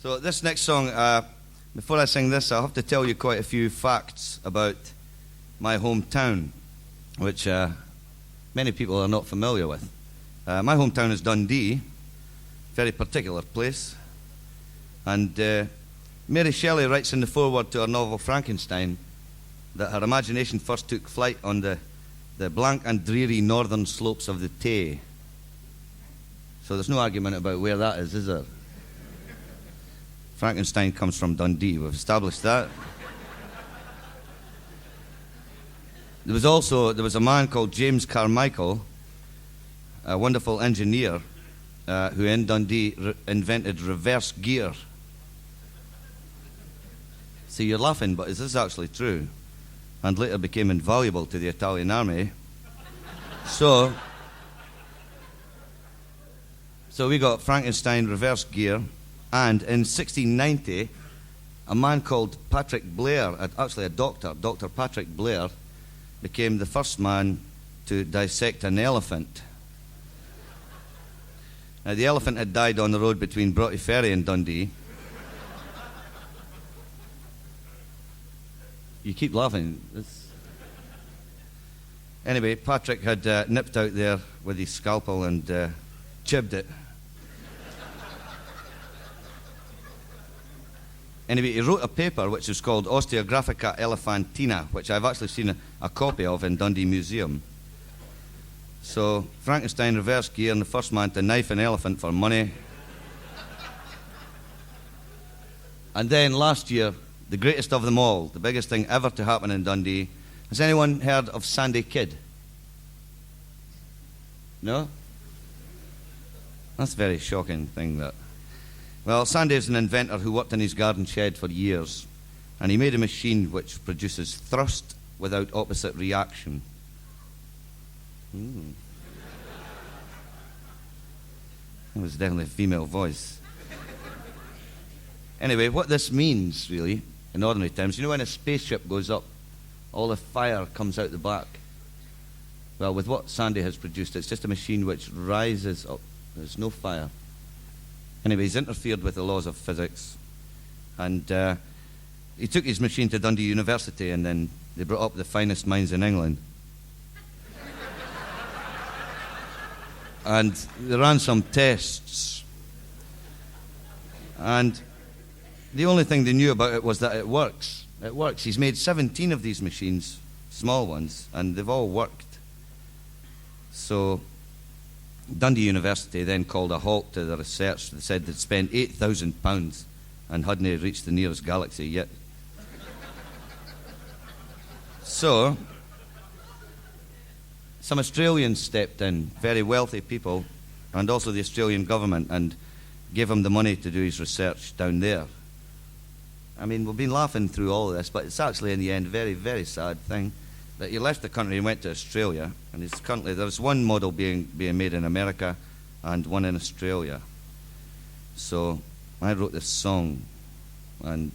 So this next song, before I sing this, I'll have to tell you quite a few facts about my hometown, which many people are not familiar with. My hometown is Dundee, very particular place. And Mary Shelley writes in the foreword to her novel Frankenstein that her imagination first took flight on the blank and dreary northern slopes of the Tay. So there's no argument about where that is there? Frankenstein comes from Dundee, we've established that. There was a man called James Carmichael, a wonderful engineer, who in Dundee invented reverse gear. See, you're laughing, but is this actually true? And later became invaluable to the Italian army. So we got Frankenstein reverse gear, and in 1690, a man called Patrick Blair, actually a doctor, Dr. Patrick Blair, became the first man to dissect an elephant. Now, the elephant had died on the road between Broughty Ferry and Dundee. You keep laughing. Anyway, Patrick had nipped out there with his scalpel and chibbed it. Anyway, he wrote a paper which is called Osteographica Elephantina, which I've actually seen a copy of in Dundee Museum. So, Frankenstein reverse gear and the first man to knife an elephant for money. And then last year, the greatest of them all, the biggest thing ever to happen in Dundee. Has anyone heard of Sandy Kidd? No? That's a very shocking thing, that. Well, Sandy is an inventor who worked in his garden shed for years, and he made a machine which produces thrust without opposite reaction. That was definitely a female voice. Anyway, what this means, really, in ordinary terms, you know when a spaceship goes up, all the fire comes out the back? Well, with what Sandy has produced, it's just a machine which rises up. There's no fire. Anyway, he's interfered with the laws of physics, and he took his machine to Dundee University, and then they brought up the finest minds in England. And they ran some tests, and the only thing they knew about it was that it works. It works. He's made 17 of these machines, small ones, and they've all worked. So Dundee University then called a halt to the research. They said they'd spent £8,000 and hadn't reached the nearest galaxy yet. So some Australians stepped in, very wealthy people, and also the Australian government, and gave him the money to do his research down there. I mean, we've been laughing through all of this, but it's actually in the end a very, very sad thing that he left the country and went to Australia, and currently there's one model being made in America and one in Australia. So I wrote this song, and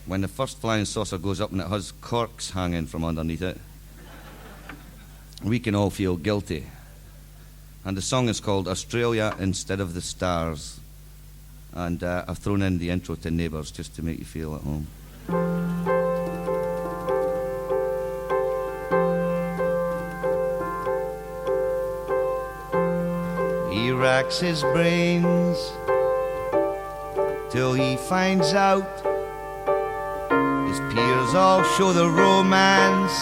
when the first flying saucer goes up and it has corks hanging from underneath it, we can all feel guilty. And the song is called Australia Instead of the Stars. And I've thrown in the intro to Neighbours just to make you feel at home. He racks his brains till he finds out his peers all show the romance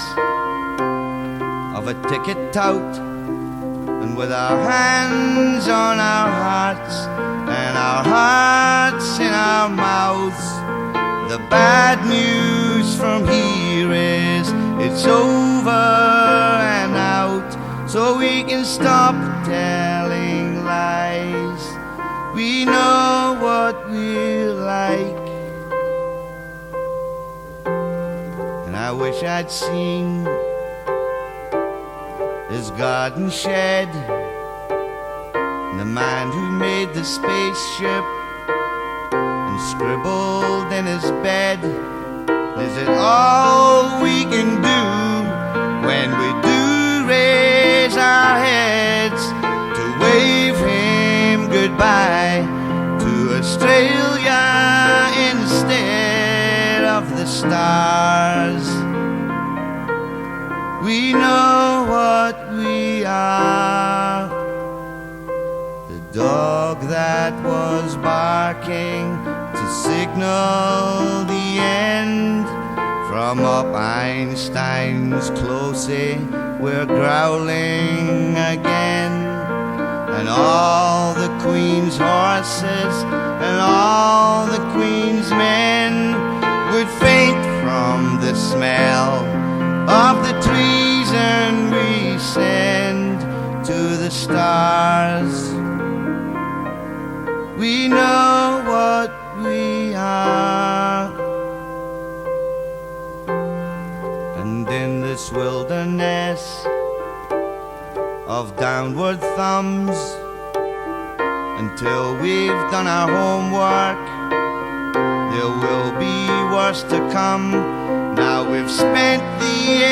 of a ticket tout, and with our hands on our hearts and our hearts in our mouths, the bad news from here is it's over and out, so we can stop telling lies. We know what we're like, and I wish I'd seen his garden shed, and the man who made the spaceship and scribbled in his bed. Is it all we can do when we do raise our heads to wave him goodbye to a Australia instead of the stars. We know what we are. The dog that was barking to signal the end. From up Einstein's closey, we're growling again. And all the Queen's horses and all the Queen's men would faint from the smell of the treason we send to the stars. We know what we are. And in this wilderness of downward thumbs, until we've done our homework, there will be worse to come. Now we've spent the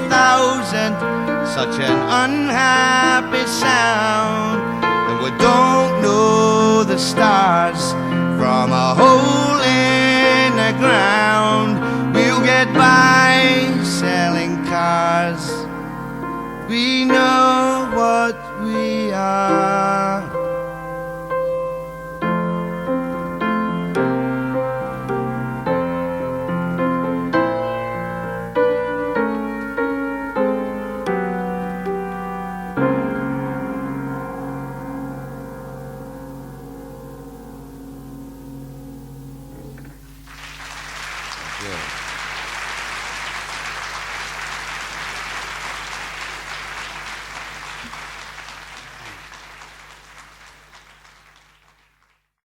8,000, such an unhappy sound, and we don't know the stars from a hole in the ground. We'll get by selling cars. We know what we are. Yeah.